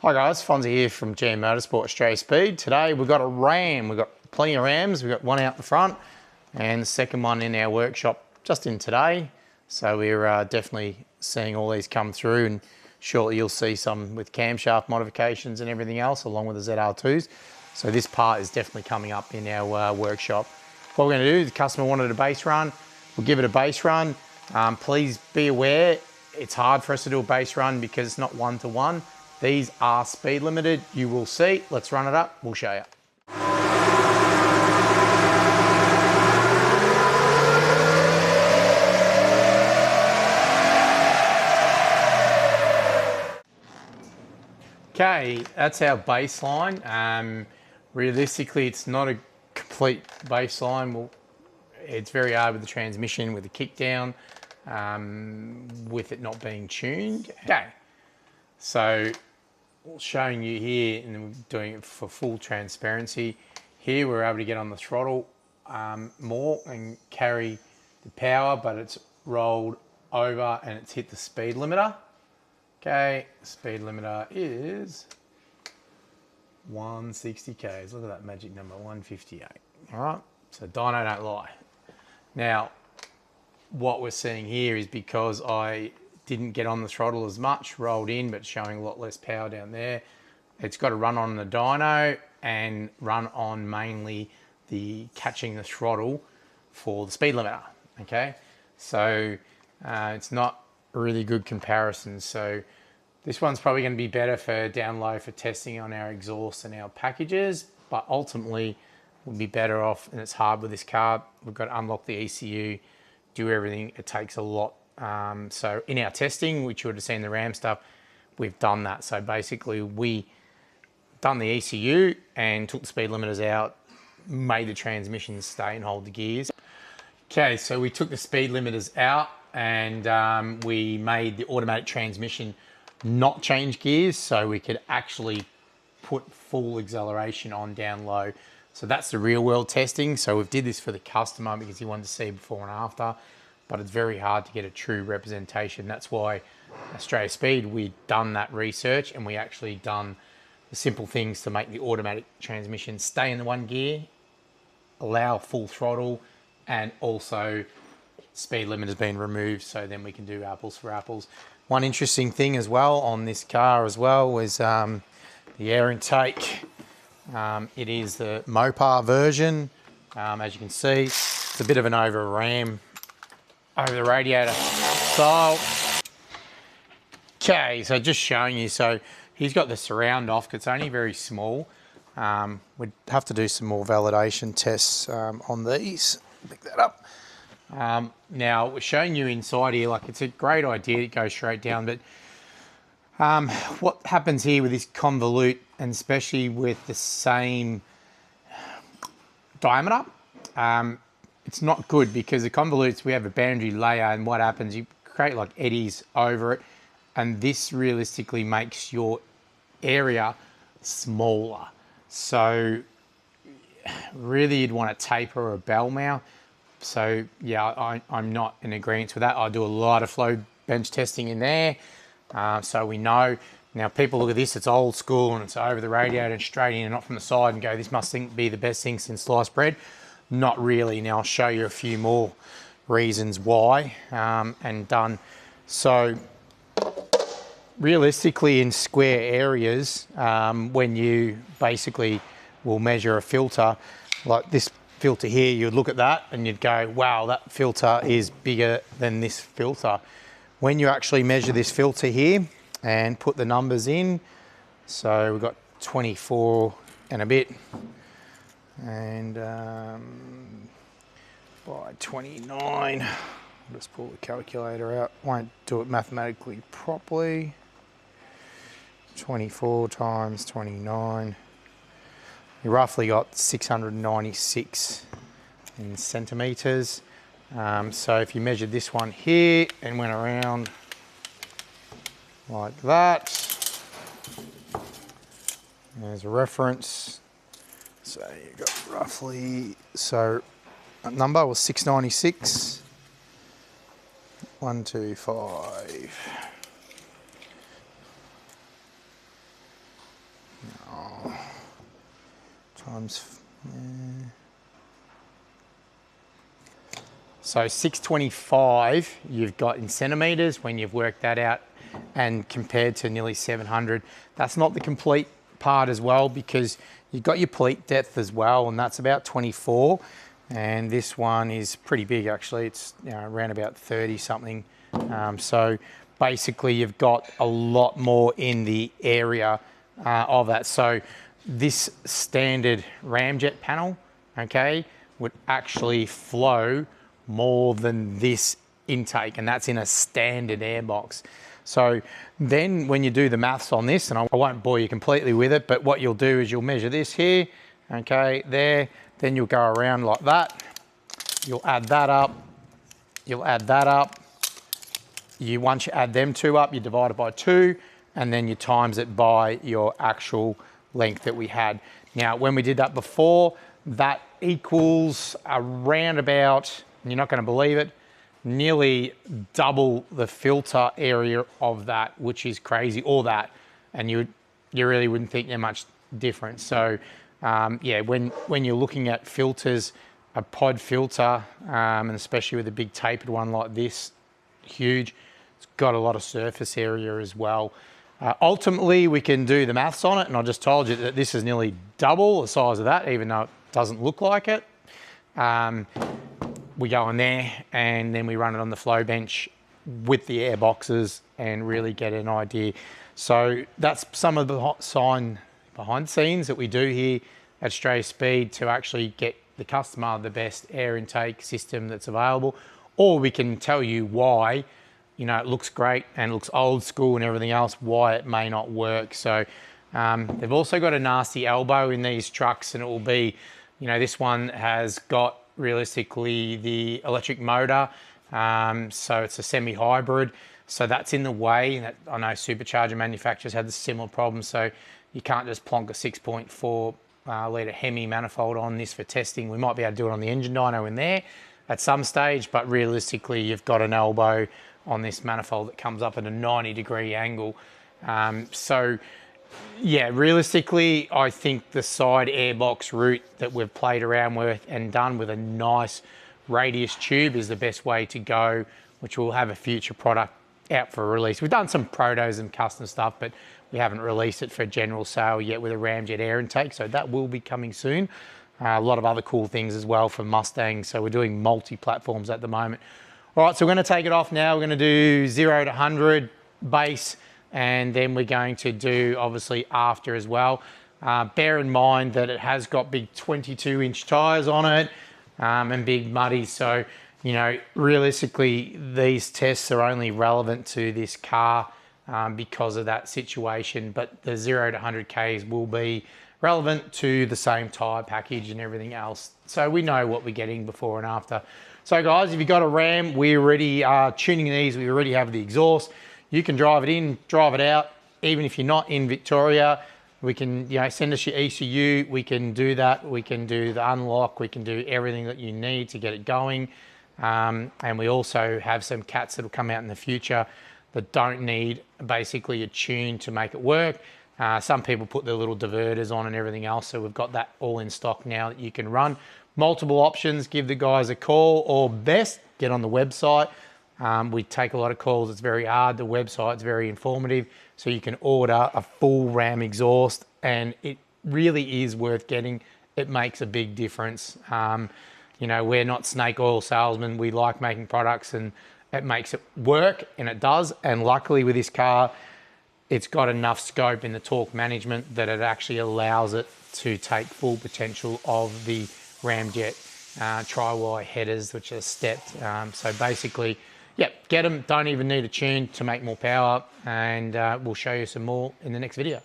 Hi guys, Fonzie here from GM Motorsport Australia Speed. Today we've got a Ram. We've got plenty of Rams. We've got one out the front and the second one in our workshop just in today. So we're definitely seeing all these come through, and shortly you'll see some with camshaft modifications and everything else along with the ZR2s. So this part is definitely coming up in our workshop. What we're going to do, the customer wanted a base run. We'll give it a base run. Please be aware, it's hard for us to do a base run because it's not one-to-one. These are speed limited, you will see. Let's run it up, we'll show you. Okay, that's our baseline. Realistically, it's not a complete baseline. It's very hard with the transmission, with the kick down, with it not being tuned. Okay, so showing you here, and we're doing it for full transparency. Here we're able to get on the throttle more and carry the power, but it's rolled over and it's hit the speed limiter. Okay, speed limiter is 160 k's. Look at that magic number, 158. All right, so Dyno don't lie. Now, what we're seeing here is because I didn't get on the throttle as much, rolled in, but showing a lot less power down there. It's got to run on the dyno and run on mainly the catching the throttle for the speed limiter, okay? So it's not a really good comparison. So this one's probably going to be better for down low for testing on our exhaust and our packages, but ultimately we'll be better off, and it's hard with this car. We've got to unlock the ECU, do everything. It takes a lot. So in our testing, which you would have seen the Ram stuff, we've done that. So basically we done the ECU and took the speed limiters out, made the transmission stay and hold the gears. Okay, so we took the speed limiters out and we made the automatic transmission not change gears, so we could actually put full acceleration on down low. So that's the real world testing. So we've did this for the customer because he wanted to see before and after, but it's very hard to get a true representation. That's why Australia Speed, we've done that research and we actually done the simple things to make the automatic transmission stay in the one gear, allow full throttle, and also speed limit has been removed, so then we can do apples for apples. One interesting thing as well on this car as well was the air intake. It is the Mopar version. As you can see, it's a bit of an over Ram over the radiator style. Okay, so just showing you, so he's got the surround off, it's only very small. We'd have to do some more validation tests on these. Pick that up. Now we're showing you inside here, like it's a great idea to go straight down, but what happens here with this convolute, and especially with the same diameter, it's not good because the convolutes, we have a boundary layer, and what happens, you create like eddies over it, and this realistically makes your area smaller. So really you'd want to taper a bell mount. So yeah, I'm not in agreement with that. I do a lot of flow bench testing in there, so we know. Now people look at this, it's old school and it's over the radiator and straight in and not from the side and go, this must be the best thing since sliced bread. Not really. Now I'll show you a few more reasons why and done. So realistically in square areas, when you basically will measure a filter, like this filter here, you'd look at that and you'd go, wow, that filter is bigger than this filter. When you actually measure this filter here and put the numbers in, so we've got 24 and a bit, and by 29, I'll just pull the calculator out, won't do it mathematically properly. 24 times 29, you roughly got 696 in centimeters. So if you measured this one here and went around like that, there's a reference. So you got roughly, so that number was 696, 125. times. So 625 you've got in centimetres when you've worked that out, and compared to nearly 700. That's not the complete part as well, because you've got your pleat depth as well, and that's about 24. And this one is pretty big actually. It's around about 30 something. So basically you've got a lot more in the area of that. So this standard ramjet panel, okay, would actually flow more than this intake, and that's in a standard airbox. So then when you do the maths on this, and I won't bore you completely with it, but what you'll do is you'll measure this here, okay, there, then you'll go around like that. You'll add that up, you'll add that up. Once you add them two up, you divide it by 2, and then you times it by your actual length that we had. Now, when we did that before, that equals around about, and you're not going to believe it, nearly double the filter area of that, which is crazy, or that, and you really wouldn't think they're much different. So yeah, when you're looking at filters, a pod filter, and especially with a big tapered one like this, huge, it's got a lot of surface area as well. Ultimately, we can do the maths on it, and I just told you that this is nearly double the size of that, even though it doesn't look like it. We go in there and then we run it on the flow bench with the air boxes and really get an idea. So that's some of the behind the scenes that we do here at Australia Speed to actually get the customer the best air intake system that's available. Or we can tell you why, it looks great and looks old school and everything else, why it may not work. So they've also got a nasty elbow in these trucks, and it will be, this one has got realistically the electric motor, so it's a semi-hybrid, so that's in the way. That I know supercharger manufacturers had the similar problem, so you can't just plonk a 6.4 litre Hemi manifold on this for testing. We might be able to do it on the engine dyno in there at some stage, but realistically you've got an elbow on this manifold that comes up at a 90-degree angle. So yeah, realistically, I think the side airbox route that we've played around with and done with a nice radius tube is the best way to go, which will have a future product out for release. We've done some protos and custom stuff, but we haven't released it for general sale yet with a Ramjet air intake, so that will be coming soon. A lot of other cool things as well for Mustang, so we're doing multi-platforms at the moment. All right, so we're going to take it off now. We're going to do 0 to 100 base, and then we're going to do obviously after as well. Bear in mind that it has got big 22-inch tires on it and big muddies, so realistically these tests are only relevant to this car because of that situation, but the 0 to 100 Ks will be relevant to the same tire package and everything else, so we know what we're getting before and after. So guys, if you've got a Ram, we already are tuning these, we already have the exhaust. You can drive it in, drive it out. Even if you're not in Victoria, we can, send us your ECU. We can do that. We can do the unlock. We can do everything that you need to get it going. And we also have some cats that will come out in the future that don't need basically a tune to make it work. Some people put their little diverters on and everything else. So we've got that all in stock now that you can run. Multiple options. Give the guys a call, or best, get on the website. We take a lot of calls. It's very hard. The website's very informative, so you can order a full Ram exhaust, and it really is worth getting. It makes a big difference. We're not snake oil salesmen. We like making products, and it makes it work, and it does. And luckily with this car, it's got enough scope in the torque management that it actually allows it to take full potential of the Ramjet tri-Y headers, which are stepped. So basically, get them. Don't even need a tune to make more power, and we'll show you some more in the next video.